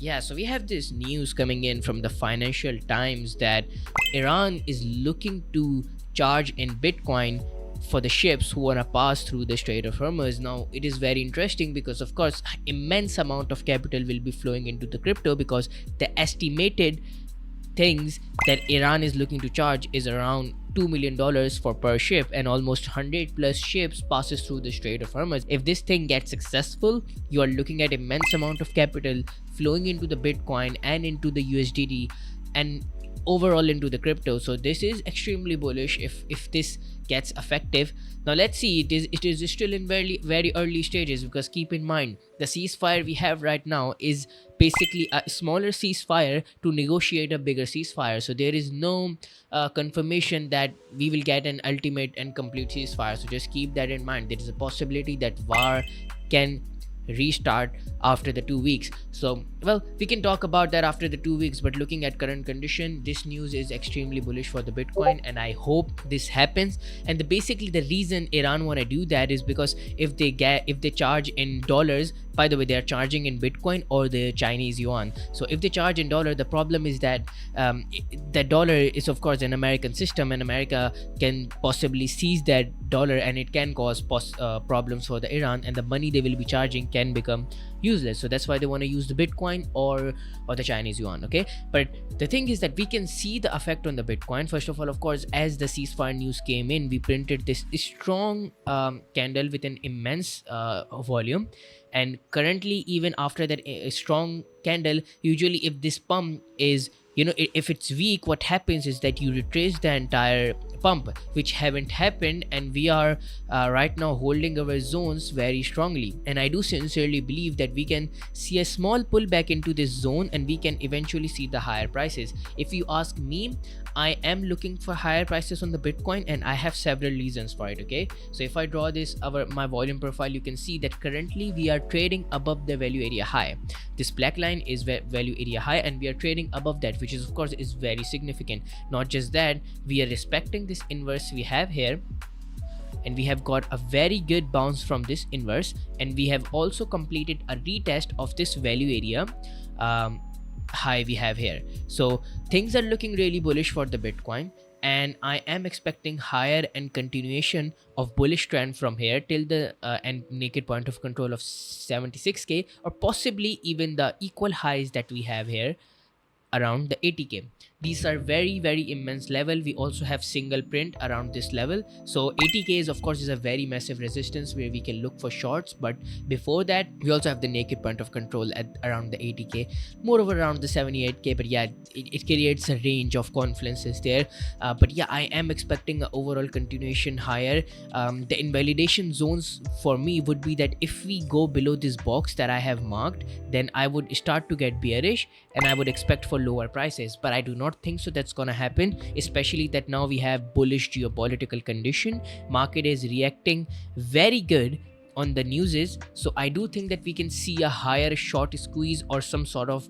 Yeah, so we have this news coming in from the Financial Times that Iran is looking to charge in Bitcoin for the ships who want to pass through the Strait of Hormuz. Now, it is very interesting because, of course, immense amount of capital will be flowing into the crypto because the estimated things that Iran is looking to charge is around $2 million for per ship, and almost 100 plus ships passes through the Strait of Hormuz. If this thing gets successful, you are looking at immense amount of capital flowing into the Bitcoin and into the USDT and overall into the crypto. So this is extremely bullish if this gets effective. Now let's see, it is still in very early stages, because keep in mind the ceasefire we have right now is basically a smaller ceasefire to negotiate a bigger ceasefire. So there is no confirmation that we will get an ultimate and complete ceasefire. So just keep that in mind. There is a possibility that war can restart after the 2 weeks. So well, we can talk about that after the 2 weeks, but looking at current condition, this news is extremely bullish for the Bitcoin, and I hope this happens. And basically the reason Iran want to do that is because if they charge in dollars, by the way, they are charging in Bitcoin or the Chinese yuan. So if they charge in dollar, the problem is that the dollar is of course an American system, and America can possibly seize that dollar, and it can cause problems for the Iran, and the money they will be charging can become useless. So that's why they want to use the Bitcoin or the Chinese yuan. Okay, but the thing is that we can see the effect on the Bitcoin. First of all, of course, as the ceasefire news came in, we printed this strong candle with an immense volume, and currently even after that a strong candle, usually if this pump is, if it's weak, what happens is that you retrace the entire pump, which haven't happened, and we are right now holding our zones very strongly. And I do sincerely believe that we can see a small pullback into this zone, and we can eventually see the higher prices. If you ask me, I am looking for higher prices on the Bitcoin, and I have several reasons for it. Okay, so if I draw this my volume profile, you can see that currently we are trading above the value area high. This black line is value area high, and we are trading above that, which is of course is very significant. Not just that, we are respecting this inverse we have here, and we have got a very good bounce from this inverse, and we have also completed a retest of this value area high we have here. So things are looking really bullish for the Bitcoin, and I am expecting higher and continuation of bullish trend from here till the and naked point of control of 76k, or possibly even the equal highs that we have here around the 80k. These are very immense level. We also have single print around this level. So 80k is of course is a very massive resistance where we can look for shorts, but before that we also have the naked point of control at around the 80k, moreover around the 78k. But yeah, it creates a range of confluences there. But yeah, I am expecting an overall continuation higher. The invalidation zones for me would be that if we go below this box that I have marked, then I would start to get bearish, and I would expect for lower prices. But I do not think so that's gonna happen, especially that now we have bullish geopolitical condition. Market is reacting very good on the newses, so I do think that we can see a higher short squeeze or some sort of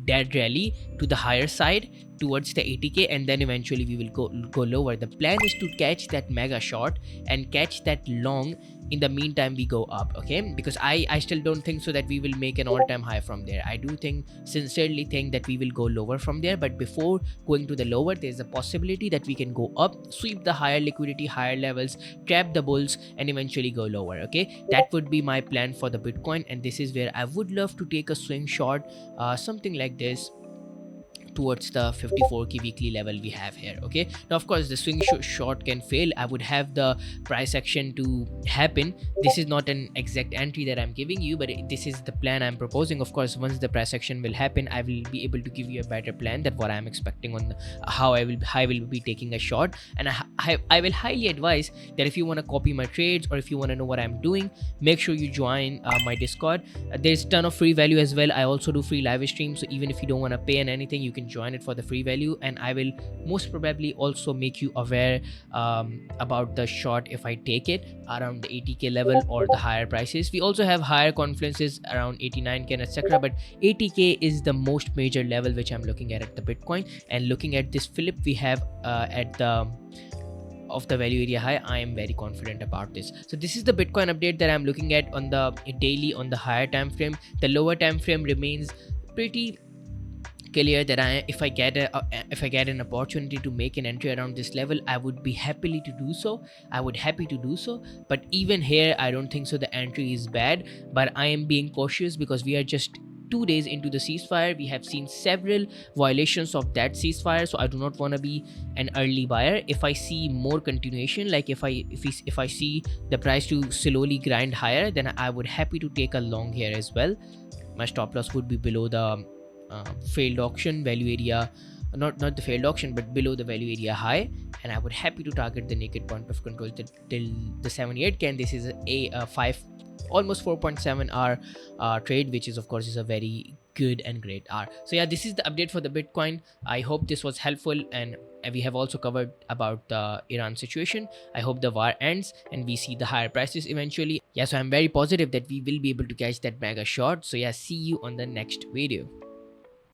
dead rally to the higher side towards the 80k, and then eventually we will go lower. The plan is to catch that mega short and catch that long. In the meantime we go up, okay, because I still don't think so that we will make an all-time high from there. I do sincerely think that we will go lower from there, but before going to the lower, there's a possibility that we can go up, sweep the higher liquidity, higher levels, trap the bulls, and eventually go lower. Okay, that would be my plan for the Bitcoin, and this is where I would love to take a swing short, something like this, towards the 54k weekly level we have here. Okay, now of course the swing short can fail. I would have the price action to happen. This is not an exact entry that I'm giving you, but this is the plan I'm proposing. Of course, once the price action will happen, I will be able to give you a better plan than what I'm expecting on how I will be taking a short. And I will highly advise that if you want to copy my trades, or if you want to know what I'm doing, make sure you join my Discord. There's a ton of free value as well. I also do free live streams, so even if you don't want to pay in anything, you can join it for the free value, and I will most probably also make you aware about the short if I take it around the 80k level or the higher prices. We also have higher confluences around 89k and etc., but 80k is the most major level which I'm looking at the Bitcoin. And looking at this flip we have at the of the value area high, I am very confident about this. So this is the Bitcoin update that I'm looking at on the daily on the higher time frame. The lower time frame remains pretty clear that if I get an opportunity to make an entry around this level, I would be happily to do so. I would happy to do so. But even here, I don't think so the entry is bad, but I am being cautious because we are just 2 days into the ceasefire. We have seen several violations of that ceasefire, so I do not want to be an early buyer. If I see more continuation, like if I see the price to slowly grind higher, then I would happy to take a long here as well. My stop loss would be below the failed auction value area, not the failed auction, but below the value area high, and I would happy to target the naked point of control till the 78 can. This is a 5 almost 4.7 hour trade, which is of course is a very good and great hour. So yeah, this is the update for the Bitcoin. I hope this was helpful, and we have also covered about the Iran situation. I hope the war ends and we see the higher prices eventually. Yeah, so I'm very positive that we will be able to catch that mega short. So yeah, see you on the next video.